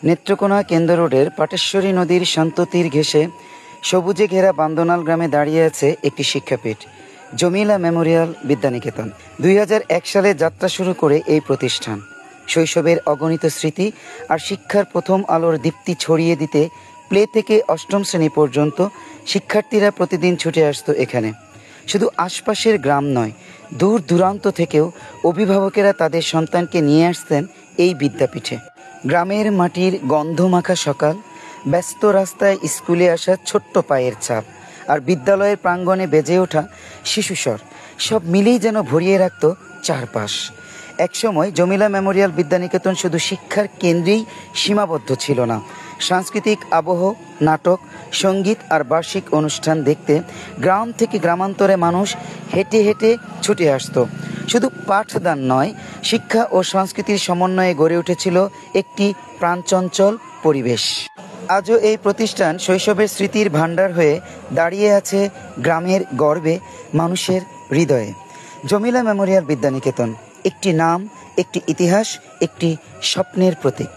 নেত্রকোনা কেন্দ্র রোডের পাটেশ্বরী নদীর শান্ত তীর ঘেঁষে সবুজে ঘেরা বান্দনাল গ্রামে দাঁড়িয়ে আছে একটি শিক্ষাপীঠ, জমিলা মেমোরিয়াল বিদ্যানিকেতন। 2001 সালে যাত্রা শুরু করে এই প্রতিষ্ঠান শৈশবের অগণিত স্মৃতি আর শিক্ষার প্রথম আলোর দীপ্তি ছড়িয়ে দিতে প্লে থেকে অষ্টম শ্রেণী পর্যন্ত শিক্ষার্থীরা প্রতিদিন ছুটে আসতো এখানে। শুধু আশপাশের গ্রাম নয়, দূর দূরান্ত থেকেও অভিভাবকেরা তাদের সন্তানকে নিয়ে আসতেন এই বিদ্যাপীঠে। গ্রামের মাটির গন্ধমাখা সকাল, ব্যস্ত রাস্তায় স্কুলে আসা ছোট্ট পায়ের ছাপ, আর বিদ্যালয়ের প্রাঙ্গণে বেজে ওঠা শিশুস্বর, সব মিলেই যেন ভরিয়ে রাখত চারপাশ। একসময় জমিলা মেমোরিয়াল বিদ্যানিকেতন শুধু শিক্ষার কেন্দ্রেই সীমাবদ্ধ ছিল না। সাংস্কৃতিক আবহ, নাটক, সঙ্গীত আর বার্ষিক অনুষ্ঠান দেখতে গ্রাম থেকে গ্রামান্তরে মানুষ হেঁটে হেঁটে ছুটে আসতো। শুধু পাঠদান নয়, শিক্ষা ও সংস্কৃতির সমন্বয়ে গড়ে উঠেছিল একটি প্রাণচঞ্চল পরিবেশ। আজও এই প্রতিষ্ঠান শৈশবের স্মৃতির ভাণ্ডার হয়ে দাঁড়িয়ে আছে গ্রামের গর্বে, মানুষের হৃদয়ে। জমিলা মেমোরিয়াল বিদ্যানিকেতন একটি নাম, একটি ইতিহাস, একটি স্বপ্নের প্রতীক।